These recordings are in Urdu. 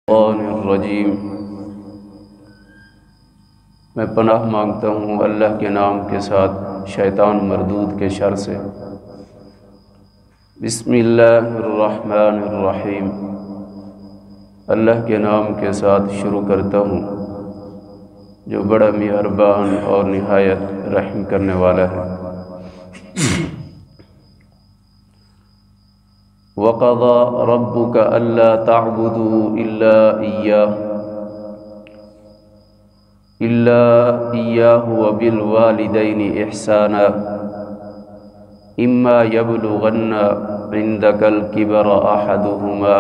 الشیطان الرجیم۔ میں پناہ مانگتا ہوں اللہ کے نام کے ساتھ شیطان مردود کے شر سے۔ بسم اللہ الرحمن الرحیم۔ اللہ کے نام کے ساتھ شروع کرتا ہوں جو بڑا مہربان اور نہایت رحم کرنے والا ہے۔ وَقَضَى رَبُّكَ أَلَّا تَعْبُدُوا إِلَّا إِيَّاهُ وَبِالْوَالِدَيْنِ إِحْسَانًا إِمَّا يَبْلُغَنَّ عِندَكَ الْكِبَرَ أَحَدُهُمَا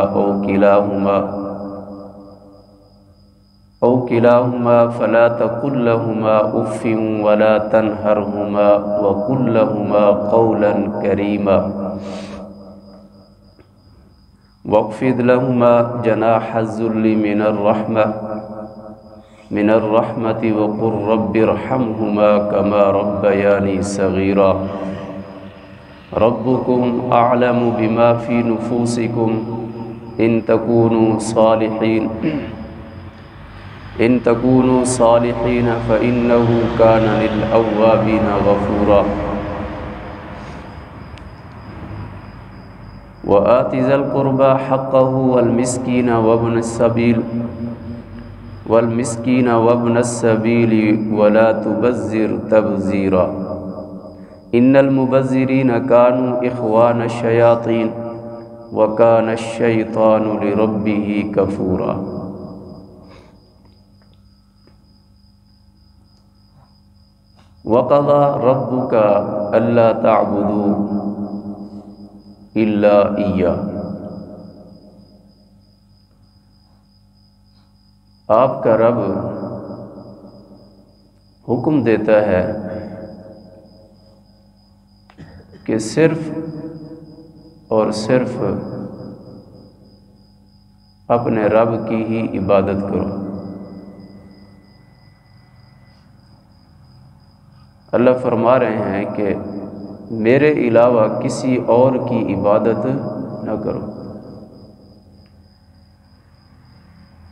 أَوْ كِلَاهُمَا فَلَا تَقُل لَّهُمَا أُفٍّ وَلَا تَنْهَرْهُمَا وَقُل لَّهُمَا قَوْلًا كَرِيمًا واخفض لهما جناح الذل من الرحمة وقل رب ارحمهما كما ربياني صغيرا ربكم أعلم بما في نفوسكم إن تكونوا صالحين فإنه كان للأوابين غفورا وآت ذا القربى حقه والمسكين وابن السبيل ولا تبذر تبذيرا إن المبذرين كانوا إخوان الشياطين وكان الشيطان لربه كفورا۔ وقضى ربك ألا تعبدوا إلا إياه۔ آپ کا رب حکم دیتا ہے کہ صرف اور صرف اپنے رب کی ہی عبادت کرو۔ اللہ فرما رہے ہیں کہ میرے علاوہ کسی اور کی عبادت نہ کرو۔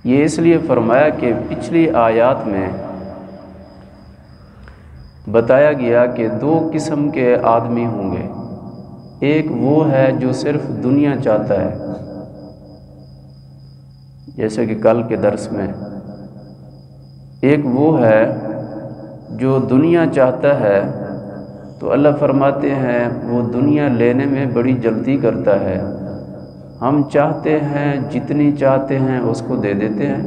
یہ اس لیے فرمایا کہ پچھلی آیات میں بتایا گیا کہ دو قسم کے آدمی ہوں گے۔ ایک وہ ہے جو صرف دنیا چاہتا ہے، جیسے کہ کل کے درس میں، ایک وہ ہے جو دنیا چاہتا ہے تو اللہ فرماتے ہیں وہ دنیا لینے میں بڑی جلدی کرتا ہے، ہم چاہتے ہیں جتنی چاہتے ہیں اس کو دے دیتے ہیں،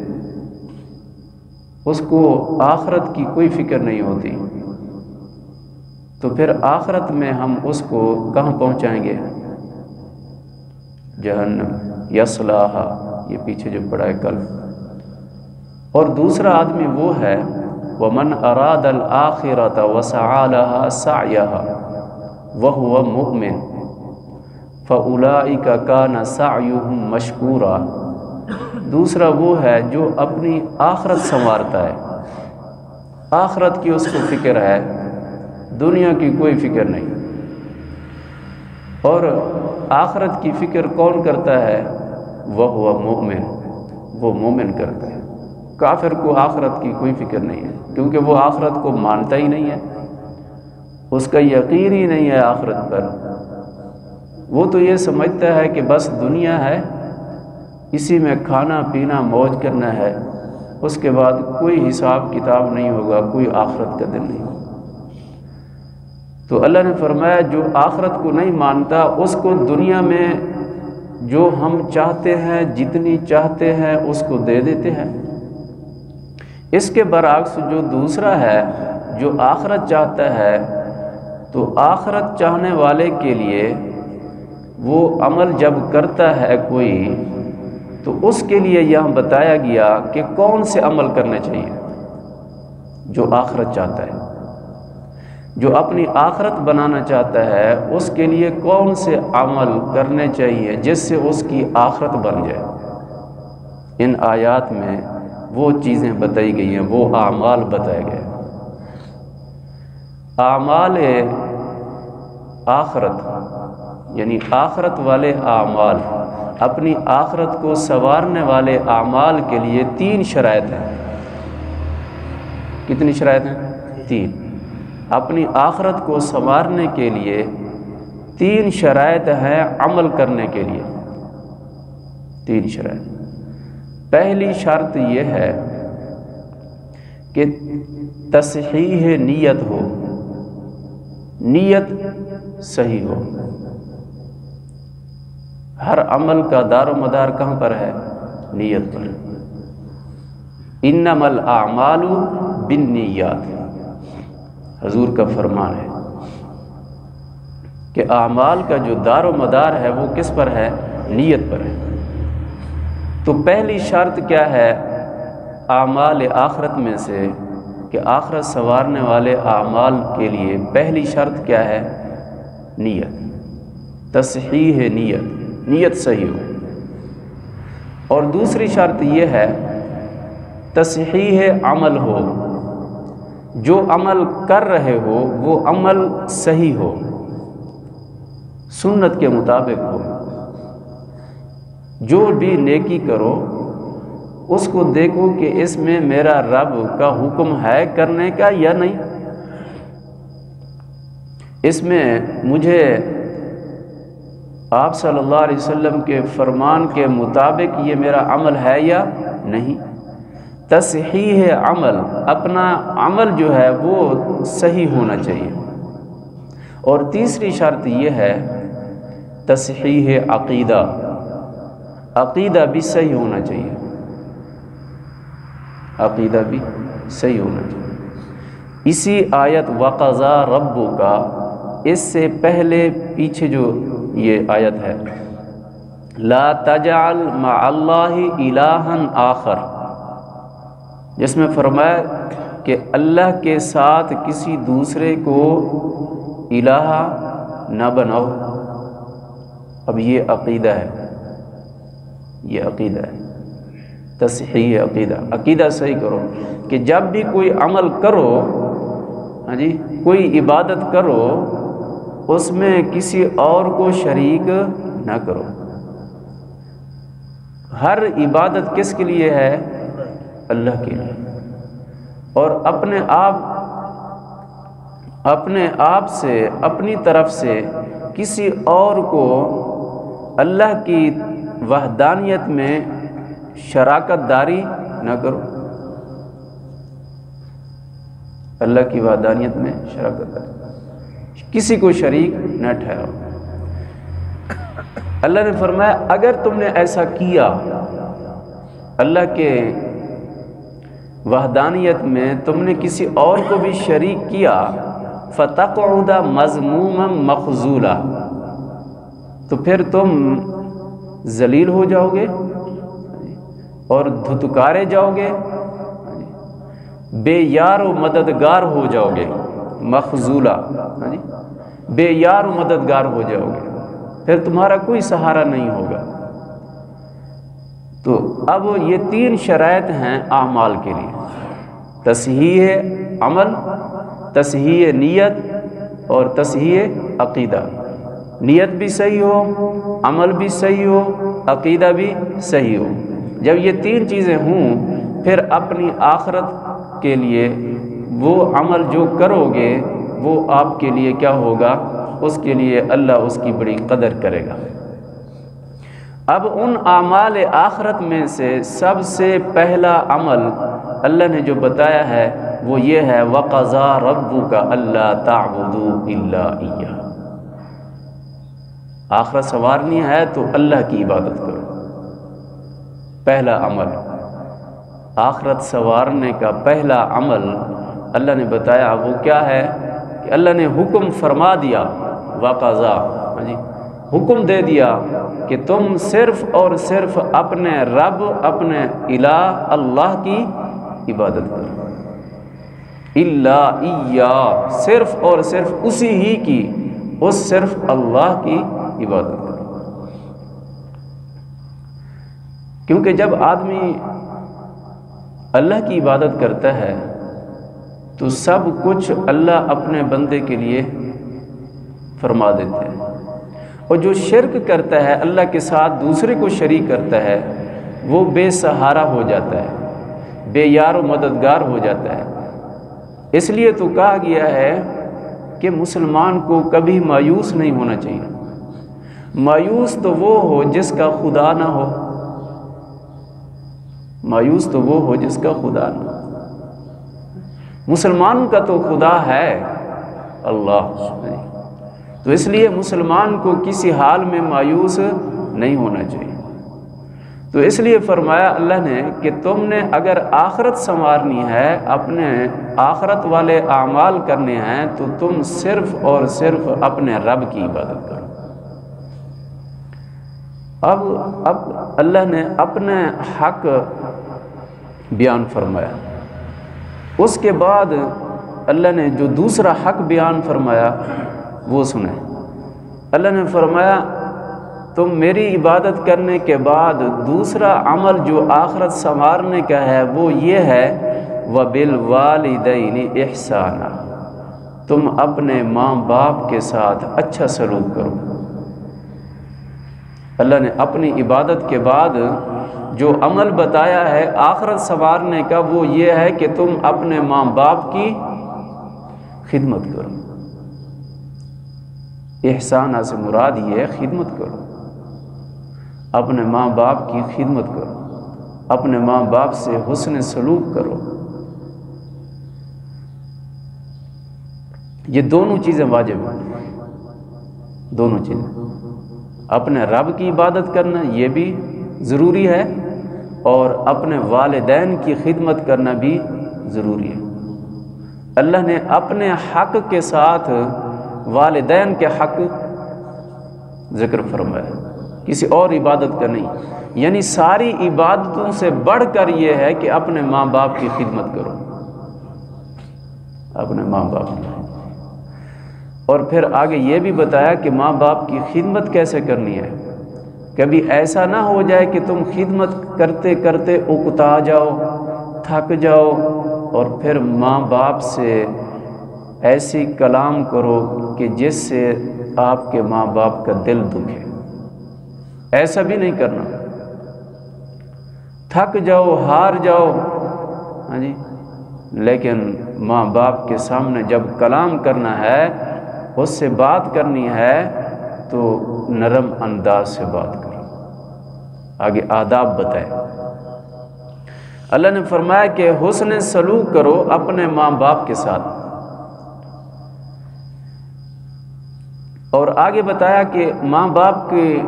اس کو آخرت کی کوئی فکر نہیں ہوتی، تو پھر آخرت میں ہم اس کو کہاں پہنچائیں گے؟ جہنم یصلاھا، یہ پیچھے جو پڑھا ہے کل۔ اور دوسرا آدمی وہ ہے وَمَنْ أَرَادَ الْآخِرَةَ وَسَعَى لَهَا سَعْيَهَا وَهُوَ مُؤْمِنٌ فَأُولَئِكَ كَانَ سَعْيُهُمْ مَشْكُورًا۔ دوسرا وہ ہے جو اپنی آخرت سنوارتا ہے، آخرت کی اس کو فکر ہے، دنیا کی کوئی فکر نہیں۔ اور آخرت کی فکر کون کرتا ہے؟ وَهُوَ مُؤْمِنٌ، وہ مومن کرتا ہے۔ کافر کو آخرت کی کوئی فکر نہیں ہے، کیونکہ وہ آخرت کو مانتا ہی نہیں ہے، اس کا یقین ہی نہیں ہے آخرت پر۔ وہ تو یہ سمجھتا ہے کہ بس دنیا ہے، اسی میں کھانا پینا موج کرنا ہے، اس کے بعد کوئی حساب کتاب نہیں ہوگا، کوئی آخرت کا دن نہیں ہوگا۔ تو اللہ نے فرمایا جو آخرت کو نہیں مانتا اس کو دنیا میں جو ہم چاہتے ہیں جتنی چاہتے ہیں اس کو دے دیتے ہیں۔ اس کے برعکس جو دوسرا ہے جو آخرت چاہتا ہے، تو آخرت چاہنے والے کے لیے وہ عمل جب کرتا ہے کوئی، تو اس کے لیے یہاں بتایا گیا کہ کون سے عمل کرنے چاہیے۔ جو آخرت چاہتا ہے، جو اپنی آخرت بنانا چاہتا ہے، اس کے لیے کون سے عمل کرنے چاہیے جس سے اس کی آخرت بن جائے۔ ان آیات میں وہ چیزیں بتائی گئی ہیں، وہ اعمال بتائے گئے۔ اعمال آخرت یعنی آخرت والے اعمال اپنی آخرت کو سنوارنے والے اعمال کے لیے 3 شرائط ہیں۔ کتنی شرائط ہیں؟ 3۔ اپنی آخرت کو سنوارنے کے لیے 3 شرائط ہیں عمل کرنے کے لیے، 3 شرائط۔ پہلی شرط یہ ہے کہ تصحیح نیت ہو، نیت صحیح ہو۔ ہر عمل کا دار و مدار کہاں پر ہے؟ نیت پر۔ انما الاعمال بالنیات، حضور کا فرمان ہے کہ اعمال کا جو دار و مدار ہے وہ کس پر ہے؟ نیت پر ہے۔ تو پہلی شرط کیا ہے اعمال آخرت میں سے کہ آخرت سنوارنے والے اعمال کے لیے پہلی شرط کیا ہے؟ نیت، تصحیح نیت، نیت صحیح ہو۔ اور دوسری شرط یہ ہے تصحیح عمل ہو، جو عمل کر رہے ہو وہ عمل صحیح ہو، سنت کے مطابق ہو۔ جو بھی نیکی کرو اس کو دیکھو کہ اس میں میرا رب کا حکم ہے کرنے کا یا نہیں، اس میں مجھے آپ صلی اللہ علیہ وسلم کے فرمان کے مطابق یہ میرا عمل ہے یا نہیں۔ تصحیح عمل، اپنا عمل جو ہے وہ صحیح ہونا چاہیے۔ اور تیسری شرط یہ ہے تصحیح عقیدہ، عقیدہ بھی صحیح ہونا چاہیے، عقیدہ بھی صحیح ہونا چاہیے۔ اسی آیت وَقَضَى رَبُّكَ، اس سے پہلے پیچھے جو یہ آیت ہے لا تجعل مع اللہ الہا آخر، جس میں فرمایا کہ اللہ کے ساتھ کسی دوسرے کو الہ نہ بناؤ۔ اب یہ عقیدہ ہے، یہ عقیدہ ہے، تصحیح عقیدہ، عقیدہ صحیح کرو کہ جب بھی کوئی عمل کرو، ہاں جی، کوئی عبادت کرو، اس میں کسی اور کو شریک نہ کرو۔ ہر عبادت کس کے لیے ہے؟ اللہ کے لیے۔ اور اپنے آپ سے، اپنی طرف سے کسی اور کو اللہ کی وحدانیت میں شراکت داری نہ کرو، اللہ کی وحدانیت میں شراکت داری، کسی کو شریک نہ ٹھہراؤ۔ اللہ نے فرمایا اگر تم نے ایسا کیا، اللہ کے وحدانیت میں تم نے کسی اور کو بھی شریک کیا، فَتَقْعُدَ مَذْمُومًا مَخْذُولًا، تو پھر تم ذلیل ہو جاؤ گے اور دھتکارے جاؤ گے، بے یار و مددگار ہو جاؤ گے، مخذولا، بے یار و مددگار ہو جاؤ گے، پھر تمہارا کوئی سہارا نہیں ہوگا۔ تو اب یہ 3 شرائط ہیں اعمال کے لیے، تصحیح عمل، تصحیح نیت اور تصحیح عقیدہ۔ نیت بھی صحیح ہو، عمل بھی صحیح ہو، عقیدہ بھی صحیح ہو۔ جب یہ 3 چیزیں ہوں پھر اپنی آخرت کے لیے وہ عمل جو کرو گے وہ آپ کے لیے کیا ہوگا؟ اس کے لیے اللہ اس کی بڑی قدر کرے گا۔ اب ان اعمال آخرت میں سے سب سے پہلا عمل اللہ نے جو بتایا ہے وہ یہ ہے وَقَضَى رَبُّكَ أَلَّا تَعْبُدُوا إِلَّا إِيَّاهُ۔ آخرت سنوارنی ہے تو اللہ کی عبادت کرو، پہلا عمل۔ آخرت سنوارنے کا پہلا عمل اللہ نے بتایا وہ کیا ہے کہ اللہ نے حکم فرما دیا، وَقَضَى، حکم دے دیا کہ تم صرف اور صرف اپنے رب، اپنے الہ اللہ کی عبادت کرو، الا ایہ، صرف اور صرف اسی ہی کی، اس صرف اللہ کی عبادت کرو۔ کیونکہ جب آدمی اللہ کی عبادت کرتا ہے تو سب کچھ اللہ اپنے بندے کے لیے فرما دیتے ہیں۔ اور جو شرک کرتا ہے اللہ کے ساتھ دوسرے کو شریک کرتا ہے وہ بے سہارا ہو جاتا ہے، بے یار و مددگار ہو جاتا ہے۔ اس لیے تو کہا گیا ہے کہ مسلمان کو کبھی مایوس نہیں ہونا چاہیے۔ مایوس تو وہ ہو جس کا خدا نہ ہو، مایوس تو وہ ہو جس کا خدا نہ ہو۔ مسلمان کا تو خدا ہے اللہ، تو اس لیے مسلمان کو کسی حال میں مایوس نہیں ہونا چاہیے۔ تو اس لیے فرمایا اللہ نے کہ تم نے اگر آخرت سنوارنی ہے، اپنے آخرت والے اعمال کرنے ہیں، تو تم صرف اور صرف اپنے رب کی عبادت کرو۔ اب اللہ نے اپنے حق بیان فرمایا، اس کے بعد اللہ نے جو دوسرا حق بیان فرمایا وہ سنیں۔ اللہ نے فرمایا تم میری عبادت کرنے کے بعد دوسرا عمل جو آخرت سنوارنے کا ہے وہ یہ ہے وَبِالْوَالِدَيْنِ إِحْسَانًا، تم اپنے ماں باپ کے ساتھ اچھا سلوک کرو۔ اللہ نے اپنی عبادت کے بعد جو عمل بتایا ہے آخرت سنوارنے کا وہ یہ ہے کہ تم اپنے ماں باپ کی خدمت کرو۔ احسانہ سے مراد یہ ہے خدمت کرو، اپنے ماں باپ کی خدمت کرو، اپنے ماں باپ سے حسن سلوک کرو۔ یہ دونوں چیزیں واجب ہیں، دونوں چیزیں، اپنے رب کی عبادت کرنا یہ بھی ضروری ہے اور اپنے والدین کی خدمت کرنا بھی ضروری ہے۔ اللہ نے اپنے حق کے ساتھ والدین کے حق ذکر فرمایا، کسی اور عبادت کا نہیں، یعنی ساری عبادتوں سے بڑھ کر یہ ہے کہ اپنے ماں باپ کی خدمت کرو، اپنے ماں باپ کی۔ اور پھر آگے یہ بھی بتایا کہ ماں باپ کی خدمت کیسے کرنی ہے۔ کبھی ایسا نہ ہو جائے کہ تم خدمت کرتے کرتے اکتا جاؤ، تھک جاؤ اور پھر ماں باپ سے ایسی کلام کرو کہ جس سے آپ کے ماں باپ کا دل دکھے۔ ایسا بھی نہیں کرنا، تھک جاؤ، ہار جاؤ، ہاں جی، لیکن ماں باپ کے سامنے جب کلام کرنا ہے، اس سے بات کرنی ہے تو نرم انداز سے بات کرو۔ آگے آداب بتائے، اللہ نے فرمایا کہ حسن سلوک کرو اپنے ماں باپ کے ساتھ، اور آگے بتایا کہ ماں باپ کی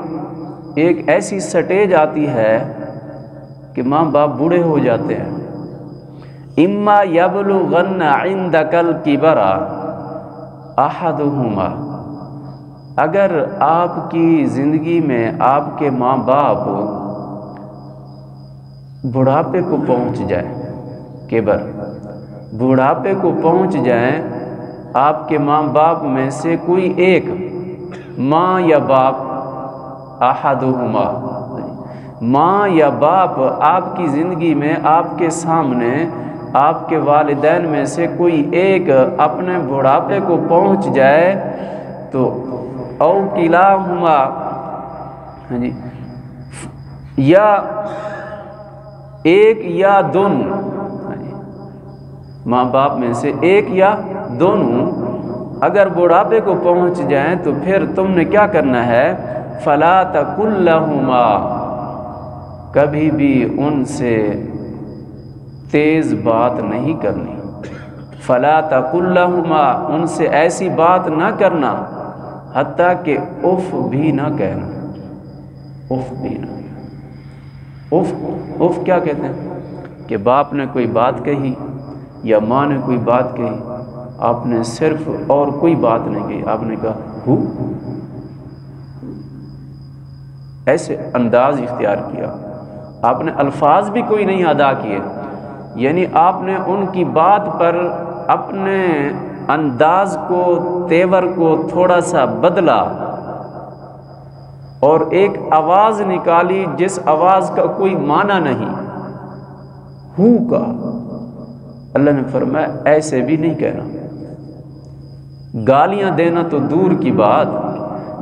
ایک ایسی سٹیج آتی ہے کہ ماں باپ بوڑھے ہو جاتے ہیں۔ اما یبلغن عندک الکبر احدہما، اگر آپ کی زندگی میں آپ کے ماں باپ بڑھاپے کو پہنچ جائے، کبر، بڑھاپے کو پہنچ جائیں، آپ کے ماں باپ میں سے کوئی ایک، ماں یا باپ، احدہما، ماں یا باپ آپ کی زندگی میں آپ کے سامنے، آپ کے والدین میں سے کوئی ایک اپنے بڑھاپے کو پہنچ جائے تو او کلاہما، ہاں جی، یا ایک یا دونوں، ماں باپ میں سے ایک یا دونوں اگر بڑھاپے کو پہنچ جائیں تو پھر تم نے کیا کرنا ہے، فلا تقل لہما، کبھی بھی ان سے تیز بات نہیں کرنی، فلا تقل لہما، ان سے ایسی بات نہ کرنا حتیٰ کہ اف بھی نہ کہنا، اف بھی نہ، اف کیا کہتے ہیں کہ باپ نے کوئی بات کہی یا ماں نے کوئی بات کہی، آپ نے صرف اور کوئی بات نہیں کہی، آپ نے کہا ہو، ایسے انداز اختیار کیا، آپ نے الفاظ بھی کوئی نہیں ادا کیے، یعنی آپ نے ان کی بات پر اپنے انداز کو، تیور کو تھوڑا سا بدلا اور ایک آواز نکالی جس آواز کا کوئی معنی نہیں، ہو کا۔ اللہ نے فرمایا ایسے بھی نہیں کہنا، گالیاں دینا تو دور کی بات،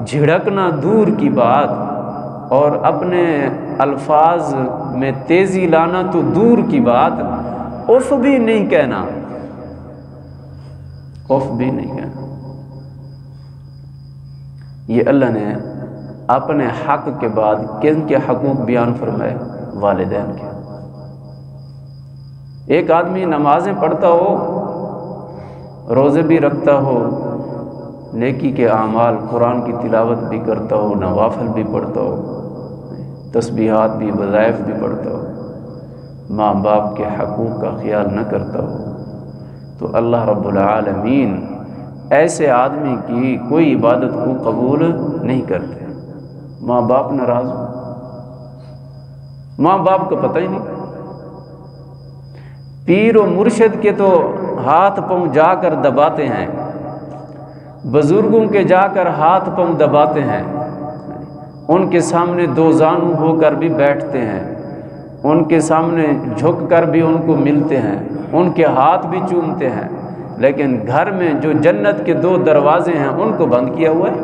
جھڑکنا دور کی بات اور اپنے الفاظ میں تیزی لانا تو دور کی بات، اف بھی نہیں کہنا، اف بھی نہیں کہنا۔ یہ اللہ نے اپنے حق کے بعد کن کے حقوق بیان فرمائے؟ والدین کے۔ ایک آدمی نمازیں پڑھتا ہو، روزے بھی رکھتا ہو، نیکی کے اعمال، قرآن کی تلاوت بھی کرتا ہو، نوافل بھی پڑھتا ہو، تسبیحات بھی، وظائف بھی پڑھتا ہو، ماں باپ کے حقوق کا خیال نہ کرتا ہو، تو اللہ رب العالمین ایسے آدمی کی کوئی عبادت کو قبول نہیں کرتے۔ ماں باپ ناراض ہو، ماں باپ کو پتہ ہی نہیں، پیر و مرشد کے تو ہاتھ پاؤں جا کر دباتے ہیں، بزرگوں کے جا کر ہاتھ پاؤں دباتے ہیں، ان کے سامنے دو زانو ہو کر بھی بیٹھتے ہیں، ان کے سامنے جھک کر بھی ان کو ملتے ہیں، ان کے ہاتھ بھی چومتے ہیں، لیکن گھر میں جو جنت کے دو دروازے ہیں ان کو بند کیا ہوا ہے۔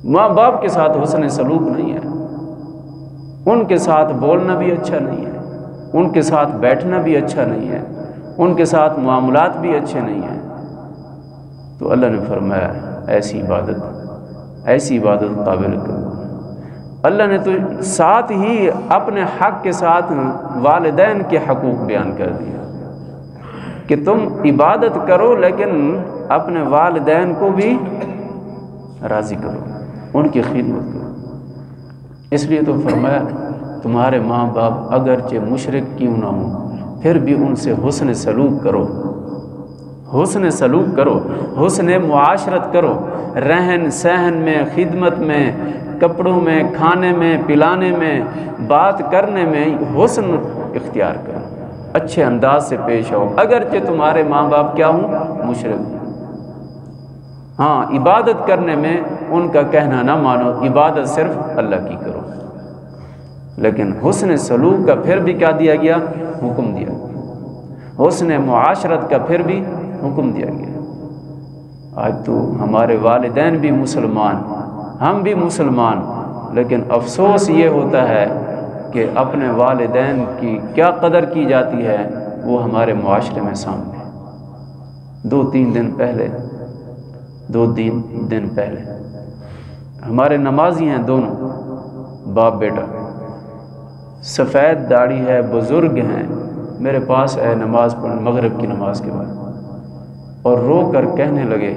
ماں باپ کے ساتھ حسن سلوک نہیں ہے، ان کے ساتھ بولنا بھی اچھا نہیں ہے، ان کے ساتھ بیٹھنا بھی اچھا نہیں ہے، ان کے ساتھ معاملات بھی اچھے نہیں ہیں۔ تو اللہ نے فرمایا ایسی عبادت قابل کرو۔ اللہ نے تو ساتھ ہی اپنے حق کے ساتھ والدین کے حقوق بیان کر دیا کہ تم عبادت کرو لیکن اپنے والدین کو بھی راضی کرو، ان کی خدمت کرو۔ اس لیے تو فرمایا تمہارے ماں باپ اگرچہ مشرک کیوں نہ ہوں پھر بھی ان سے حسن سلوک کرو، حسن سلوک کرو، حسن معاشرت کرو، رہن سہن میں، خدمت میں، کپڑوں میں، کھانے میں، پلانے میں، بات کرنے میں حسن اختیار کرو، اچھے انداز سے پیش آؤ، اگرچہ تمہارے ماں باپ کیا ہوں؟ مشرک ہوں۔ ہاں، عبادت کرنے میں ان کا کہنا نہ مانو، عبادت صرف اللہ کی کرو، لیکن حسن سلوک کا پھر بھی کیا دیا گیا؟ حکم دیا گیا، حسن معاشرت کا پھر بھی حکم دیا گیا۔ آج تو ہمارے والدین بھی مسلمان، ہم بھی مسلمان، لیکن افسوس یہ ہوتا ہے کہ اپنے والدین کی کیا قدر کی جاتی ہے وہ ہمارے معاشرے میں سامنے ہے۔ دو تین دن پہلے ہمارے نمازی ہیں دونوں، باپ بیٹا، سفید داڑھی ہے، بزرگ ہیں، میرے پاس ہے نماز پڑھ مغرب کی نماز کے بعد، اور رو کر کہنے لگے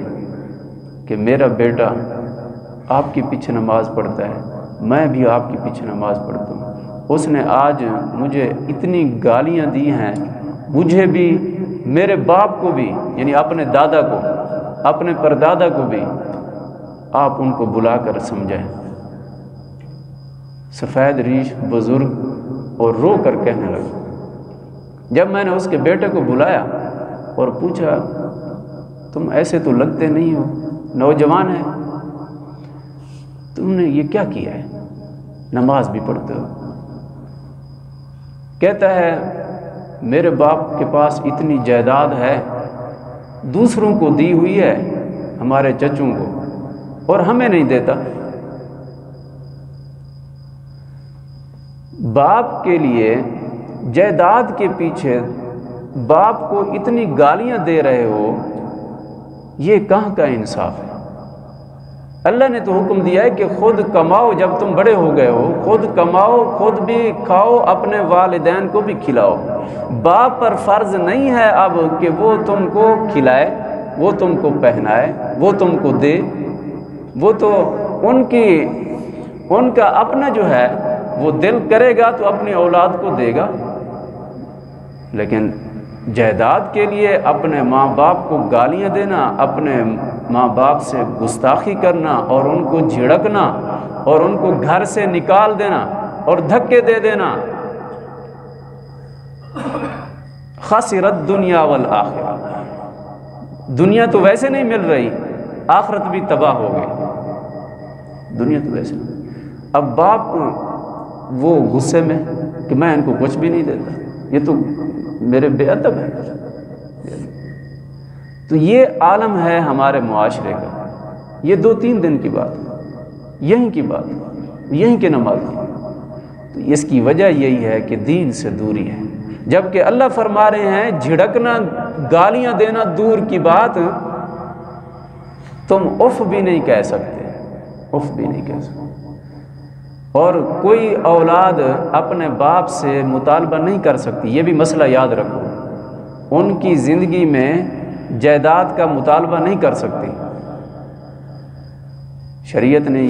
کہ میرا بیٹا آپ کے پیچھے نماز پڑھتا ہے، میں بھی آپ کے پیچھے نماز پڑھتا ہوں، اس نے آج مجھے اتنی گالیاں دی ہیں، مجھے بھی، میرے باپ کو بھی، یعنی اپنے دادا کو، اپنے پردادا کو بھی، آپ ان کو بلا کر سمجھائیں۔ سفید ریش بزرگ، اور رو کر کہنے لگا۔ جب میں نے اس کے بیٹے کو بلایا اور پوچھا تم ایسے تو لگتے نہیں ہو، نوجوان ہے، تم نے یہ کیا کیا ہے؟ نماز بھی پڑھتے ہو؟ کہتا ہے میرے باپ کے پاس اتنی جائیداد ہے، دوسروں کو دی ہوئی ہے، ہمارے چچوں کو، اور ہمیں نہیں دیتا۔ باپ کے لیے جائیداد کے پیچھے باپ کو اتنی گالیاں دے رہے ہو، یہ کہاں کا انصاف ہے؟ اللہ نے تو حکم دیا ہے کہ خود کماؤ، جب تم بڑے ہو گئے ہو خود کماؤ، خود بھی کھاؤ، اپنے والدین کو بھی کھلاؤ۔ باپ پر فرض نہیں ہے اب کہ وہ تم کو کھلائے، وہ تم کو پہنائے، وہ تم کو دے، وہ تو ان کا اپنا جو ہے وہ دل کرے گا تو اپنی اولاد کو دے گا، لیکن جائیداد کے لیے اپنے ماں باپ کو گالیاں دینا، اپنے ماں باپ سے گستاخی کرنا اور ان کو جھڑکنا اور ان کو گھر سے نکال دینا اور دھکے دے دینا، خسرت دنیا والآخرہ، دنیا تو ویسے نہیں مل رہی، آخرت بھی تباہ ہو گئی، دنیا تو ویسے نہیں۔ اب باپ وہ غصے میں کہ میں ان کو کچھ بھی نہیں دیتا، یہ تو میرے بے ادب ہے۔ تو یہ عالم ہے ہمارے معاشرے کا، یہ 2-3 دن کی بات ہے، یہیں کی بات ہے، یہیں کے نماز ہے۔ تو اس کی وجہ یہی ہے کہ دین سے دوری ہے، جبکہ اللہ فرما رہے ہیں جھڑکنا، گالیاں دینا دور کی بات، تم اف بھی نہیں کہہ سکتے، اف بھی نہیں کہہ سکتے۔ اور کوئی اولاد اپنے باپ سے مطالبہ نہیں کر سکتی، یہ بھی مسئلہ یاد رکھو۔ ان کی زندگی میں جائیداد کا مطالبہ نہیں کر سکتی، شریعت نے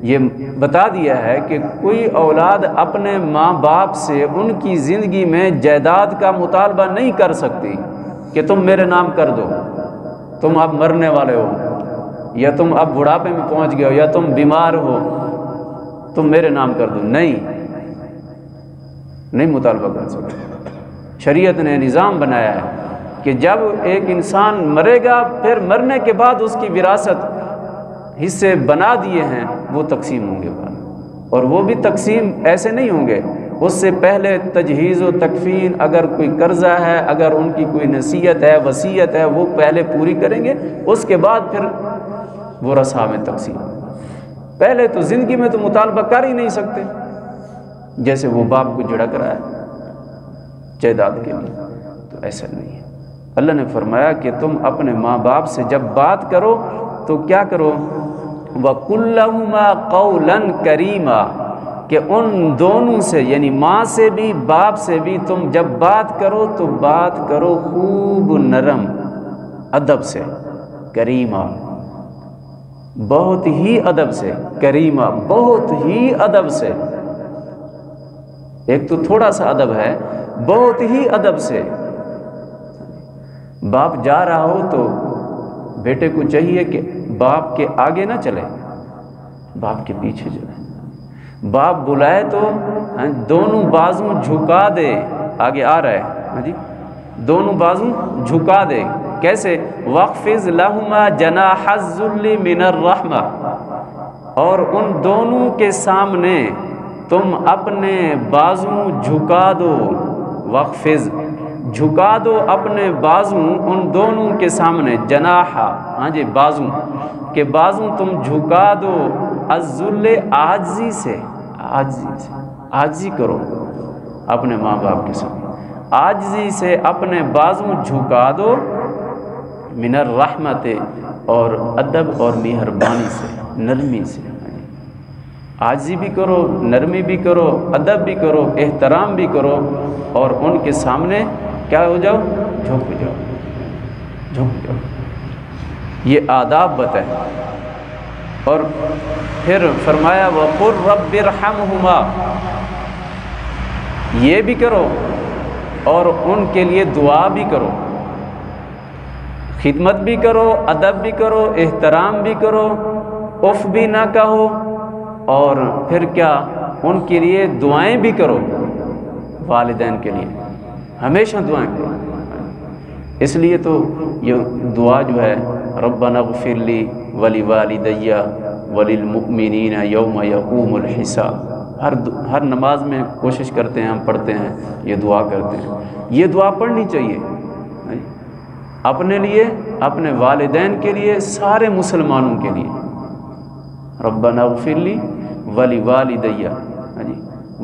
یہ بتا دیا ہے کہ کوئی اولاد اپنے ماں باپ سے ان کی زندگی میں جائیداد کا مطالبہ نہیں کر سکتی کہ تم میرے نام کر دو، تم اب مرنے والے ہو، یا تم اب بڑھاپے میں پہنچ گئے ہو، یا تم بیمار ہو، تم میرے نام کر دو، نہیں مطالبہ کر سکتے۔ شریعت نے نظام بنایا ہے کہ جب ایک انسان مرے گا، پھر مرنے کے بعد اس کی وراثت حصے بنا دیے ہیں، وہ تقسیم ہوں گے، اور وہ بھی تقسیم ایسے نہیں ہوں گے، اس سے پہلے تجہیز و تکفین، اگر کوئی قرضہ ہے، اگر ان کی کوئی نصیحت ہے، وصیت ہے، وہ پہلے پوری کریں گے، اس کے بعد پھر وہ ورثہ میں تقسیم۔ پہلے تو زندگی میں تو مطالبہ کر ہی نہیں سکتے، جیسے وہ باپ کو جھڑک رہا ہے جائیداد کے لیے، تو ایسا نہیں ہے۔ اللہ نے فرمایا کہ تم اپنے ماں باپ سے جب بات کرو تو کیا کرو، وَقُلْ لَهُمَا قَوْلًا كَرِيمًا، کہ ان دونوں سے، یعنی ماں سے بھی باپ سے بھی، تم جب بات کرو تو بات کرو خوب نرم ادب سے، کریمہ، بہت ہی ادب سے، کریمہ بہت ہی ادب سے۔ ایک تو تھوڑا سا ادب ہے، بہت ہی ادب سے۔ باپ جا رہا ہو تو بیٹے کو چاہیے کہ باپ کے آگے نہ چلے، باپ کے پیچھے چلے۔ باپ بلائے تو دونوں بازو جھکا دے، آگے آ رہا ہے، ہاں جی، دونوں بازو جھکا دے۔ کیسے؟ وَاخْفِضْ لَهُمَا جَنَاحَ الذُّلِّ مِنَ الرَّحْمَةِ، اور ان دونوں کے سامنے تم اپنے بازو جھکا دو، وَاخْفِضْ، جھکا دو اپنے بازو ان دونوں کے سامنے، جناح، ہاں جی، بازو کہ بازو تم جھکا دو، الذل، عاجزی سے، عاجزی کرو اپنے ماں باپ کے سامنے، عاجزی سے اپنے بازو جھکا دو، من الرحمت، اور ادب اور مہربانی سے، نرمی سے۔ عاجزی بھی کرو، نرمی بھی کرو، ادب بھی کرو، احترام بھی کرو، اور ان کے سامنے کیا ہو جاؤ، جھک جاؤ۔ یہ آداب بتائیں۔ اور پھر فرمایا وَقُلْ رَبِّ ارْحَمْهُمَا، یہ بھی کرو اور ان کے لیے دعا بھی کرو، خدمت بھی کرو، ادب بھی کرو، احترام بھی کرو، اف بھی نہ کہو، اور پھر کیا، ان کے لیے دعائیں بھی کرو، والدین کے لیے ہمیشہ دعائیں کرو۔ اس لیے تو یہ دعا جو ہے، ربنا اغفر لی ولوالدی وللمؤمنین یوم یقوم الحساب، ہر نماز میں کوشش کرتے ہیں، ہم پڑھتے ہیں، یہ دعا کرتے ہیں، یہ دعا پڑھنی چاہیے اپنے لیے، اپنے والدین کے لیے، سارے مسلمانوں کے لیے۔ ربنا اغفر لی ولوالدی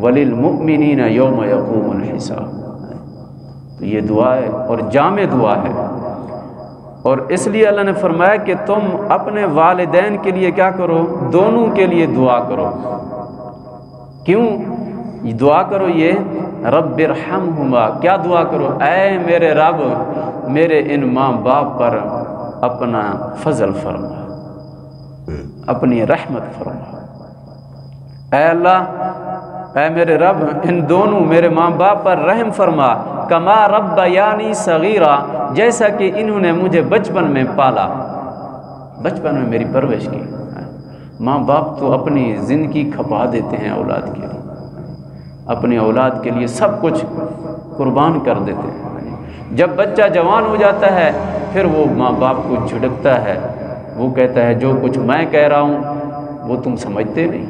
وللمؤمنین یوم یقوم الحساب، تو یہ دعا ہے اور جامع دعا ہے۔ اور اس لیے اللہ نے فرمایا کہ تم اپنے والدین کے لیے کیا کرو، دونوں کے لیے دعا کرو۔ کیوں دعا کرو؟ یہ رب ارحمہما، کیا دعا کرو؟ اے میرے رب، میرے ان ماں باپ پر اپنا فضل فرما، اپنی رحمت فرما۔ اے اللہ، اے میرے رب، ان دونوں میرے ماں باپ پر رحم فرما، کما ربیانی صغیرہ، جیسا کہ انہوں نے مجھے بچپن میں پالا، بچپن میں میری پرورش کی۔ ماں باپ تو اپنی زندگی کھپا دیتے ہیں اولاد کے لیے، اپنی اولاد کے لیے سب کچھ قربان کر دیتے ہیں۔ جب بچہ جوان ہو جاتا ہے، پھر وہ ماں باپ کو جھڑکتا ہے، وہ کہتا ہے جو کچھ میں کہہ رہا ہوں وہ تم سمجھتے نہیں،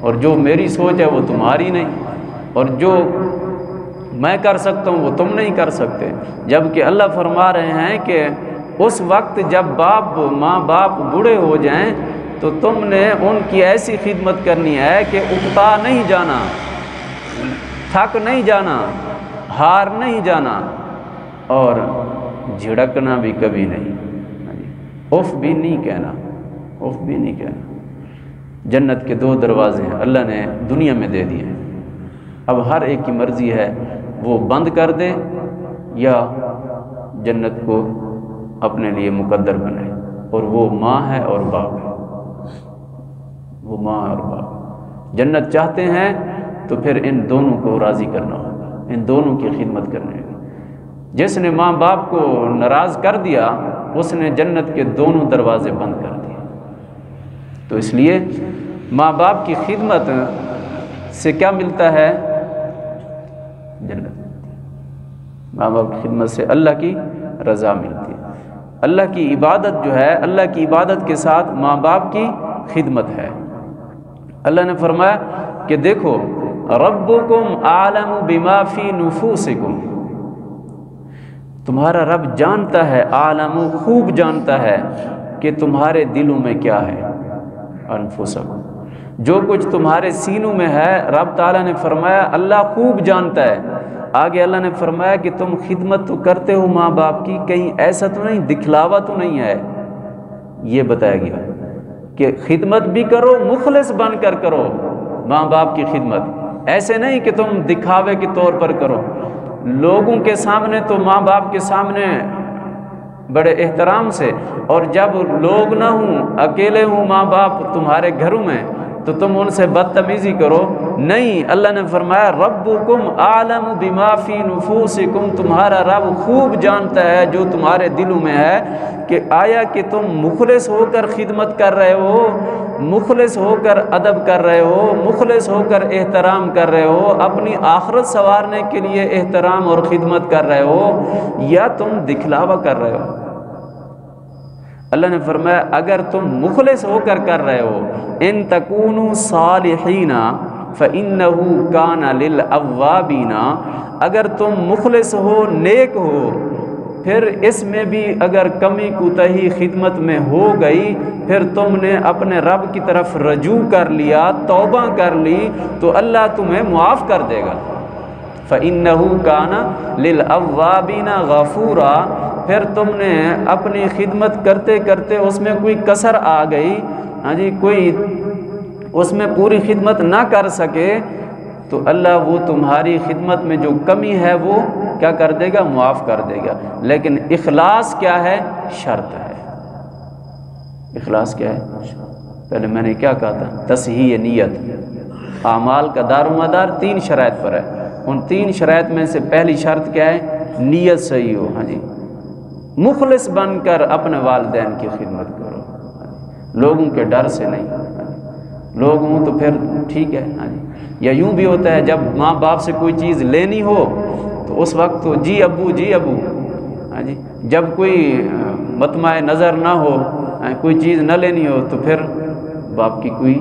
اور جو میری سوچ ہے وہ تمہاری نہیں، اور جو میں کر سکتا ہوں وہ تم نہیں کر سکتے۔ جبکہ اللہ فرما رہے ہیں کہ اس وقت جب ماں باپ بوڑھے ہو جائیں تو تم نے ان کی ایسی خدمت کرنی ہے کہ اکتا نہیں جانا، تھک نہیں جانا، ہار نہیں جانا، اور جھڑکنا بھی کبھی نہیں، اف بھی نہیں کہنا، اف بھی نہیں کہنا۔ جنت کے 2 دروازے ہیں اللہ نے دنیا میں دے دیے ہیں، اب ہر ایک کی مرضی ہے وہ بند کر دے یا جنت کو اپنے لیے مقدر بنائے، اور وہ ماں ہے اور باپ ہے، وہ ماں اور باپ۔ جنت چاہتے ہیں تو پھر ان دونوں کو راضی کرنا ہوگا، ان دونوں کی خدمت کرنے ہوگی۔ جس نے ماں باپ کو ناراض کر دیا اس نے جنت کے دونوں دروازے بند کر دیے۔ تو اس لیے ماں باپ کی خدمت سے کیا ملتا ہے؟ جنت۔ ماں باپ کی خدمت سے اللہ کی رضا ملتی ہے۔ اللہ کی عبادت جو ہے، اللہ کی عبادت کے ساتھ ماں باپ کی خدمت ہے۔ اللہ نے فرمایا کہ دیکھو ربکم اعلم بما فی نفوسکم، تمہارا رب جانتا ہے، عالم خوب جانتا ہے کہ تمہارے دلوں میں کیا ہے، انفسکم، جو کچھ تمہارے سینوں میں ہے رب تعالیٰ نے فرمایا اللہ خوب جانتا ہے۔ آگے اللہ نے فرمایا کہ تم خدمت تو کرتے ہو ماں باپ کی، کہیں ایسا تو نہیں، دکھلاوا تو نہیں ہے، یہ بتایا گیا کہ خدمت بھی کرو، مخلص بن کر کرو ماں باپ کی خدمت، ایسے نہیں کہ تم دکھاوے کے طور پر کرو۔ لوگوں کے سامنے تو ماں باپ کے سامنے بڑے احترام سے، اور جب لوگ نہ ہوں، اکیلے ہوں ماں باپ تمہارے گھروں میں، تو تم ان سے بدتمیزی کرو، نہیں۔ اللہ نے فرمایا ربکم اعلم بما فی نفوسکم، تمہارا رب خوب جانتا ہے جو تمہارے دلوں میں ہے، کہ آیا کہ تم مخلص ہو کر خدمت کر رہے ہو، مخلص ہو کر ادب کر رہے ہو، مخلص ہو کر احترام کر رہے ہو، اپنی آخرت سنوارنے کے لیے احترام اور خدمت کر رہے ہو، یا تم دکھلاوا کر رہے ہو۔ اللہ نے فرمایا اگر تم مخلص ہو کر کر رہے ہو، ان تکونوا صالحین فإنہ کان للأوابین، اگر تم مخلص ہو، نیک ہو، پھر اس میں بھی اگر کمی کوتاہی خدمت میں ہو گئی، پھر تم نے اپنے رب کی طرف رجوع کر لیا، توبہ کر لی، تو اللہ تمہیں معاف کر دے گا۔ فإنہ کان للأوابین غفورا، پھر تم نے اپنی خدمت کرتے کرتے اس میں کوئی کسر آ گئی، ہاں جی، کوئی اس میں پوری خدمت نہ کر سکے، تو اللہ وہ تمہاری خدمت میں جو کمی ہے وہ کیا کر دے گا؟ معاف کر دے گا۔ لیکن اخلاص کیا ہے؟ شرط ہے۔ اخلاص کیا ہے؟ پہلے میں نے کیا کہا تھا؟ تصحیح نیت۔ اعمال کا دار و مدار 3 شرائط پر ہے، ان 3 شرائط میں سے پہلی شرط کیا ہے؟ نیت صحیح ہو، ہاں جی، مخلص بن کر اپنے والدین کی خدمت کرو، لوگوں کے ڈر سے نہیں، لوگ ہوں تو پھر ٹھیک ہے، ہاں جی۔ یا یوں بھی ہوتا ہے جب ماں باپ سے کوئی چیز لینی ہو تو اس وقت تو جی ابو جی ابو، ہاں جی، جب کوئی مطمع نظر نہ ہو، کوئی چیز نہ لینی ہو تو پھر باپ کی کوئی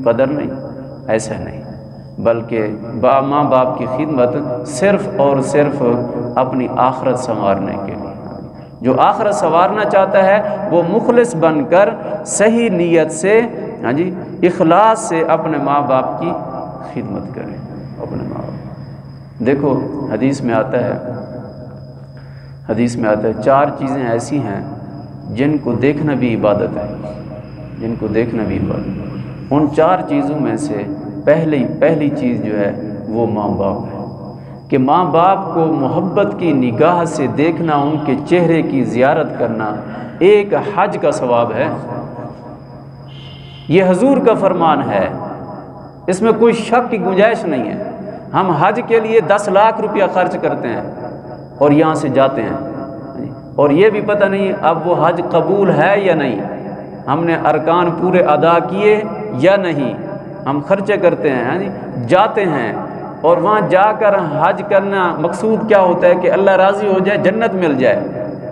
قدر نہیں، ایسا نہیں، بلکہ ماں باپ کی خدمت صرف اور صرف اپنی آخرت سنوارنے کے لیے۔ جو آخرت سنوارنا چاہتا ہے وہ مخلص بن کر صحیح نیت سے، ہاں جی، اخلاص سے اپنے ماں باپ کی خدمت کرے، اپنے ماں باپ۔ دیکھو حدیث میں آتا ہے 4 چیزیں ایسی ہیں جن کو دیکھنا بھی عبادت ہے، جن کو دیکھنا بھی عبادت ہے۔ ان 4 چیزوں میں سے پہلی چیز جو ہے وہ ماں باپ ہے، کہ ماں باپ کو محبت کی نگاہ سے دیکھنا، ان کے چہرے کی زیارت کرنا ایک حج کا ثواب ہے۔ یہ حضور کا فرمان ہے، اس میں کوئی شک کی گنجائش نہیں ہے۔ ہم حج کے لیے 10 لاکھ روپیہ خرچ کرتے ہیں اور یہاں سے جاتے ہیں، اور یہ بھی پتہ نہیں اب وہ حج قبول ہے یا نہیں، ہم نے ارکان پورے ادا کیے یا نہیں، ہم خرچے کرتے ہیں، جاتے ہیں، اور وہاں جا کر حج کرنا مقصود کیا ہوتا ہے؟ کہ اللہ راضی ہو جائے، جنت مل جائے،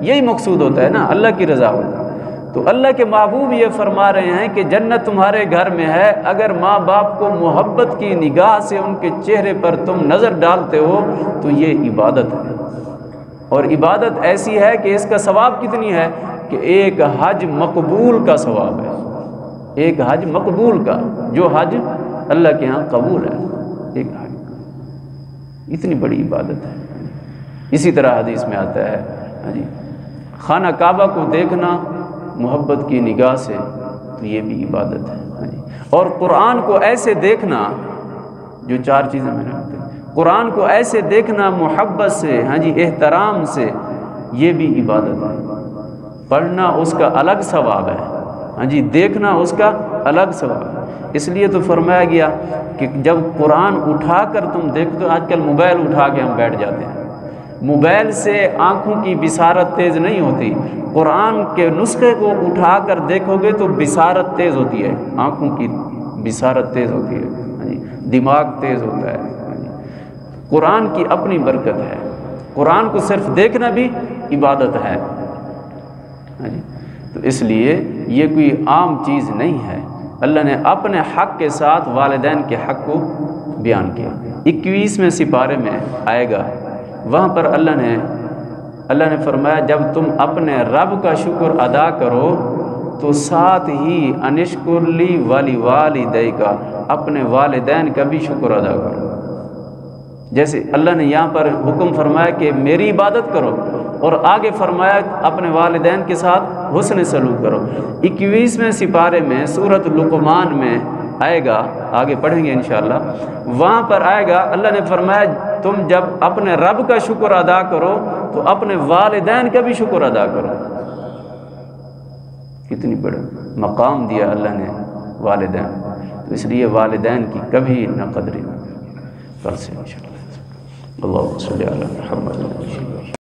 یہی مقصود ہوتا ہے نا، اللہ کی رضا ہوتا ہے۔ تو اللہ کے محبوب یہ فرما رہے ہیں کہ جنت تمہارے گھر میں ہے، اگر ماں باپ کو محبت کی نگاہ سے ان کے چہرے پر تم نظر ڈالتے ہو تو یہ عبادت ہے، اور عبادت ایسی ہے کہ اس کا ثواب کتنی ہے کہ ایک حج مقبول کا ثواب ہے، ایک حج مقبول کا، جو حج اللہ کے ہاں قبول ہے، ایک حج، اتنی بڑی عبادت ہے۔ اسی طرح حدیث میں آتا ہے جی خانہ کعبہ کو دیکھنا محبت کی نگاہ سے، تو یہ بھی عبادت ہے جی۔ اور قرآن کو ایسے دیکھنا، جو چار چیزیں میں نے بتائی، قرآن کو ایسے دیکھنا محبت سے، ہاں جی، احترام سے، یہ بھی عبادت ہے۔ پڑھنا اس کا الگ ثواب ہے، ہاں جی، دیکھنا اس کا الگ ثواب ہے۔ اس لیے تو فرمایا گیا کہ جب قرآن اٹھا کر تم دیکھ، تو آج کل موبائل اٹھا کے ہم بیٹھ جاتے ہیں، موبائل سے آنکھوں کی بصارت تیز نہیں ہوتی، قرآن کے نسخے کو اٹھا کر دیکھو گے تو بصارت تیز ہوتی ہے، آنکھوں کی بصارت تیز ہوتی ہے، ہاں جی، دماغ تیز ہوتا ہے، ہاں جی۔ قرآن کی اپنی برکت ہے، قرآن کو صرف دیکھنا بھی عبادت ہے، ہاں جی۔ تو اس لیے یہ کوئی عام چیز نہیں ہے، اللہ نے اپنے حق کے ساتھ والدین کے حق کو بیان کیا۔ 21ویں سپارے میں آئے گا، وہاں پر اللہ نے فرمایا جب تم اپنے رب کا شکر ادا کرو تو ساتھ ہی انشکر لی والی والدیک، اپنے والدین کا بھی شکر ادا کرو۔ جیسے اللہ نے یہاں پر حکم فرمایا کہ میری عبادت کرو، اور آگے فرمایا اپنے والدین کے ساتھ حسن سلوک کرو۔ 21ویں سپارے میں سورۃ لقمان میں آئے گا، آگے پڑھیں گے انشاءاللہ، وہاں پر آئے گا اللہ نے فرمایا تم جب اپنے رب کا شکر ادا کرو تو اپنے والدین کا بھی شکر ادا کرو۔ کتنی بڑا مقام دیا اللہ نے والدین، تو اس لیے والدین کی کبھی نہ قدری نہ کر سے انشاءاللہ۔ اللہم صلی علی محمد۔